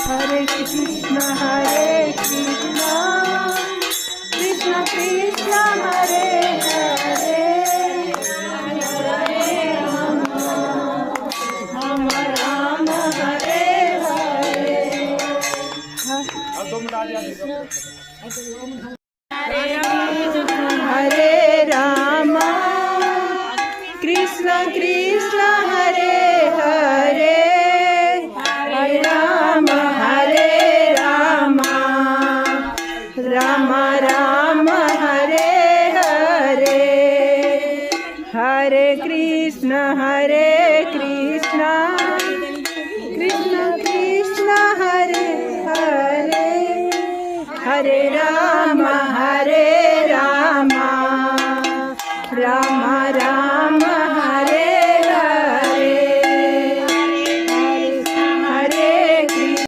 Hare Krishna Krishna Krishna Hare Hare Hare Ram Ram Ram Hare Hare Hare Ram Krishna Krishna Hare Hare Hare Ram Ram Ram Hare Hare Hare Krishna Krishna Krishna Hare Hare Hare Ram